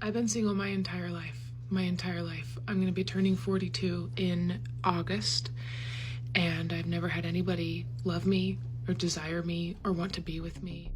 I've been single my entire life. I'm going to be turning 42 in August, and I've never had anybody love me or desire me or want to be with me.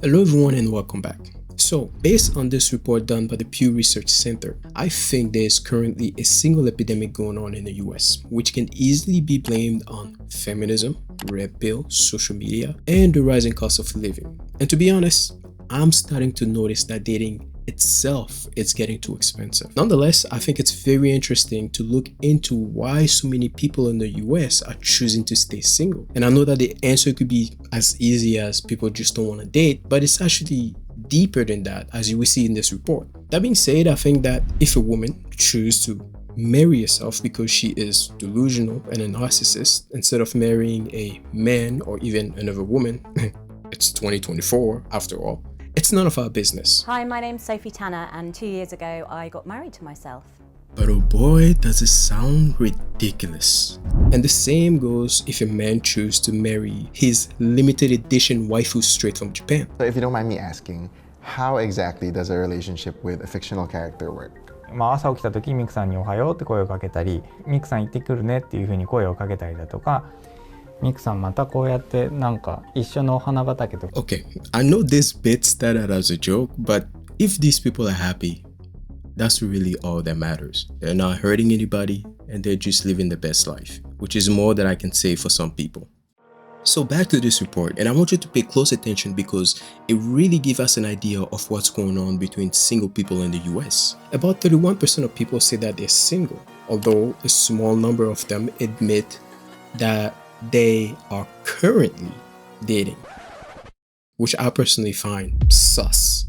Hello everyone and welcome back. So, based on this report done by the Pew Research Center, I think there is currently a single epidemic going on in the US, which can easily be blamed on feminism, red pill, social media, and the rising cost of living. And to be honest, I'm starting to notice that dating itself is getting too expensive. Nonetheless, I think it's very interesting to look into why so many people in the US are choosing to stay single. And I know that the answer could be as easy as people just don't want to date, but it's actually deeper than that, as you will see in this report. That being said, I think that if a woman chooses to marry herself because she is delusional and a narcissist instead of marrying a man or even another woman, it's 2024 after all, it's none of our business. Hi, my name's Sophie Tanner, and 2 years ago I got married to myself. But oh boy, does it sound ridiculous. And the same goes if a man chooses to marry his limited edition waifu straight from Japan. So if you don't mind me asking, how exactly does a relationship with a fictional character work? 朝起きた時ミクさんにおはようって声をかけたり、ミクさん行ってくるねっていう風に声をかけたりだとか、ミクさんまたこうやってなんか一緒のお花畑とか。Okay, I know this bit started as a joke, but if these people are happy, that's really all that matters. They're not hurting anybody and they're just living the best life, which is more than I can say for some people. So back to this report, and I want you to pay close attention because it really gives us an idea of what's going on between single people in the US. About 31% of people say that they're single, although a small number of them admit that they are currently dating, which I personally find sus.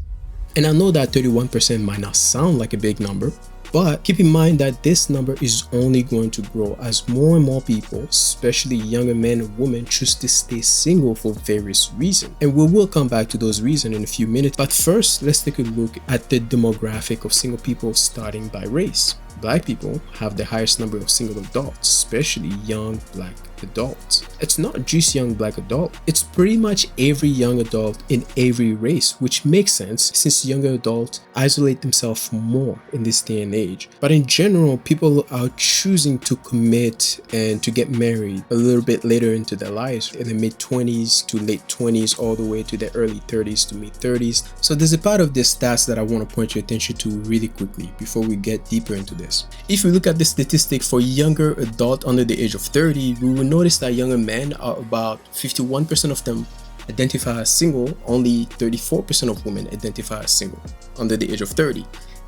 And I know that 31% might not sound like a big number, but keep in mind that this number is only going to grow as more and more people, especially younger men and women, choose to stay single for various reasons. And we will come back to those reasons in a few minutes. But first, let's take a look at the demographic of single people starting by race. Black people have the highest number of single adults, especially young black adults. It's not just young black adult, it's pretty much every young adult in every race, which makes sense since younger adults isolate themselves more in this day and age. But in general, people are choosing to commit and to get married a little bit later into their lives, in the mid-20s to late 20s, all the way to the early 30s to mid-30s. So there's a part of this stats that I want to point your attention to really quickly before we get deeper into this. If we look at the statistic for younger adult under the age of 30, we will notice that younger men are about 51% of them identify as single, only 34% of women identify as single under the age of 30.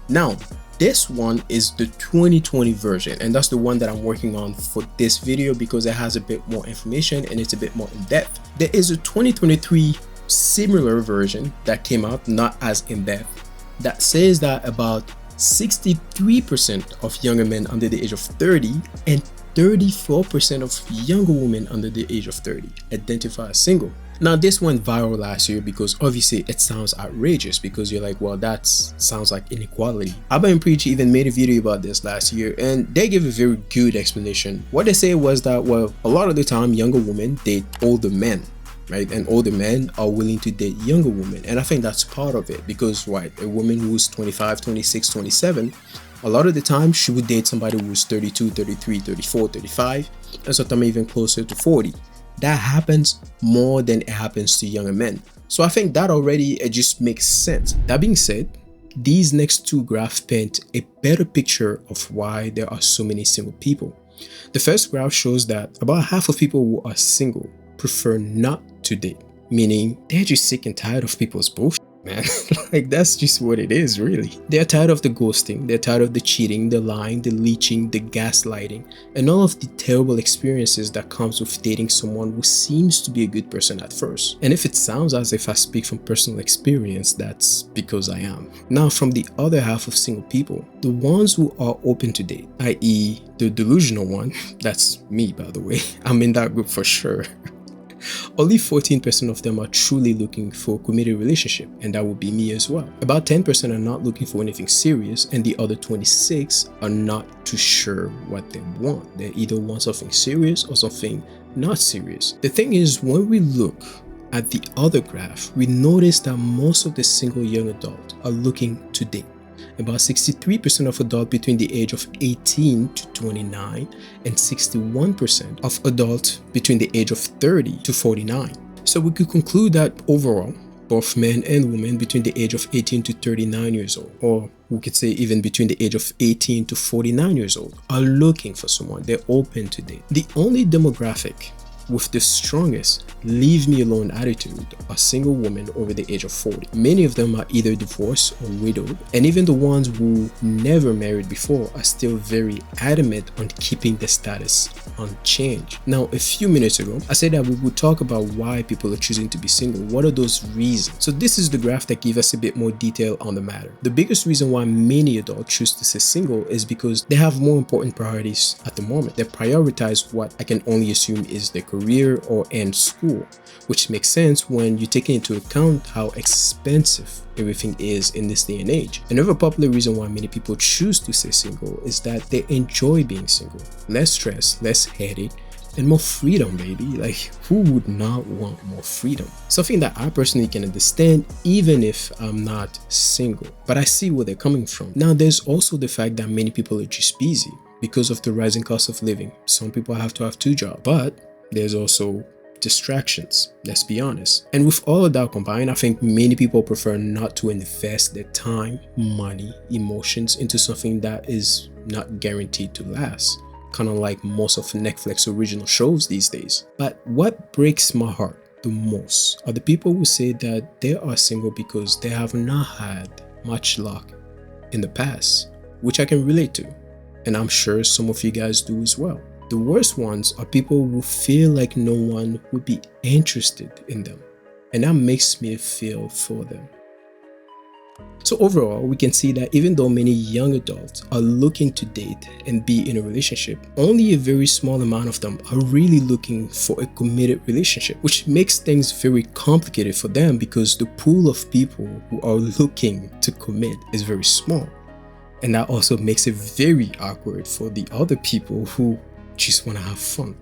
Now, this one is the 2020 version, and that's the one that I'm working on for this video because it has a bit more information and it's a bit more in depth. There is a 2023 similar version that came out, not as in depth, that says that about 63% of younger men under the age of 30 and 34% of younger women under the age of 30 identify as single. Now, this went viral last year because obviously it sounds outrageous because you're like, well, that sounds like inequality. Abba and Preach even made a video about this last year and they gave a very good explanation. What they say was that, well, a lot of the time younger women date older men, right? And older men are willing to date younger women. And I think that's part of it because, right, a woman who's 25, 26, 27, a lot of the time she would date somebody who's 32, 33, 34, 35, and sometimes even closer to 40. That happens more than it happens to younger men. So I think that already, it just makes sense. That being said, these next two graphs paint a better picture of why there are so many single people. The first graph shows that about half of people who are single prefer not to date, meaning they're just sick and tired of people's bullshit, man. Like, that's just what it is, really. They're tired of the ghosting, they're tired of the cheating, the lying, the leeching, the gaslighting, and all of the terrible experiences that comes with dating someone who seems to be a good person at first. And if it sounds as if I speak from personal experience, that's because I am. Now, from the other half of single people, the ones who are open to date, i.e. the delusional one, that's me, by the way, I'm in that group for sure. Only 14% of them are truly looking for a committed relationship, and that would be me as well. About 10% are not looking for anything serious, and the other 26 are not too sure what they want. They either want something serious or something not serious. The thing is, when we look at the other graph, we notice that most of the single young adults are looking to date. About 63% of adults between the age of 18 to 29, and 61% of adults between the age of 30 to 49. So we could conclude that overall, both men and women between the age of 18 to 39 years old, or we could say even between the age of 18 to 49 years old, are looking for someone. They're open to date. The only demographic with the strongest leave me alone attitude are single women over the age of 40. Many of them are either divorced or widowed, and even the ones who never married before are still very adamant on keeping the status unchanged. Now, a few minutes ago, I said that we would talk about why people are choosing to be single. What are those reasons? So this is the graph that gives us a bit more detail on the matter. The biggest reason why many adults choose to stay single is because they have more important priorities at the moment. They prioritize what I can only assume is their career or end school, which makes sense when you take into account how expensive everything is in this day and age. Another popular reason why many people choose to stay single is that they enjoy being single. Less stress, less headache, and more freedom, baby. Like, who would not want more freedom? Something that I personally can understand even if I'm not single, but I see where they're coming from. Now, there's also the fact that many people are just busy because of the rising cost of living. Some people have to have 2 jobs, but there's also distractions, let's be honest. And with all of that combined, I think many people prefer not to invest their time, money, emotions into something that is not guaranteed to last. Kind of like most of Netflix original shows these days. But what breaks my heart the most are the people who say that they are single because they have not had much luck in the past, which I can relate to. And I'm sure some of you guys do as well. The worst ones are people who feel like no one would be interested in them, and that makes me feel for them. So overall, we can see that even though many young adults are looking to date and be in a relationship, only a very small amount of them are really looking for a committed relationship, which makes things very complicated for them because the pool of people who are looking to commit is very small. And that also makes it very awkward for the other people who just want to have fun.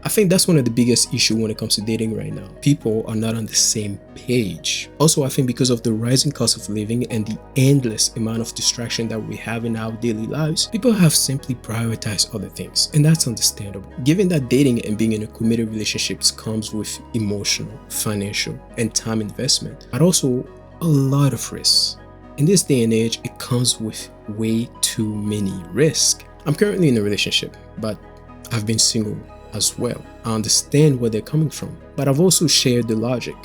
I think that's one of the biggest issues when it comes to dating right now. People are not on the same page. Also, I think because of the rising cost of living and the endless amount of distraction that we have in our daily lives, people have simply prioritized other things, and that's understandable. Given that dating and being in a committed relationships comes with emotional, financial, and time investment, but also a lot of risks. In this day and age, it comes with way too many risks. I'm currently in a relationship, but I've been single as well. I understand where they're coming from, but I've also shared the logic.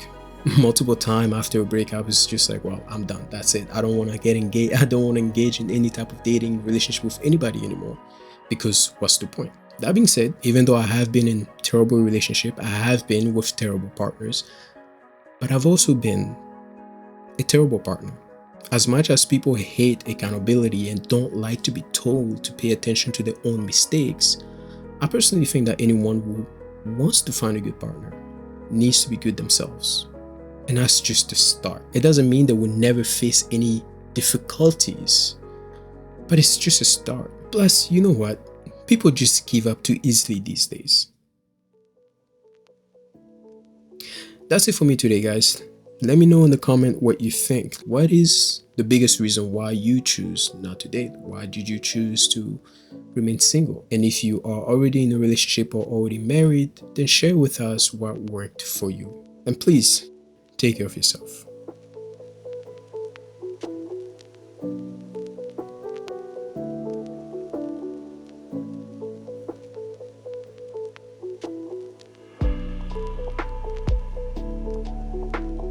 Multiple times after a break, I was just like, well, I'm done. That's it. I don't want to get engaged. I don't want to engage in any type of dating relationship with anybody anymore, because what's the point? That being said, even though I have been in terrible relationship, I have been with terrible partners, but I've also been a terrible partner. As much as people hate accountability and don't like to be told to pay attention to their own mistakes, I personally think that anyone who wants to find a good partner needs to be good themselves. And that's just the start. It doesn't mean that we'll never face any difficulties, but it's just a start. Plus, you know what? People just give up too easily these days. That's it for me today, guys. Let me know in the comment what you think. What is the biggest reason why you choose not to date? Why did you choose to remain single? And if you are already in a relationship or already married, then share with us what worked for you. And please, take care of yourself.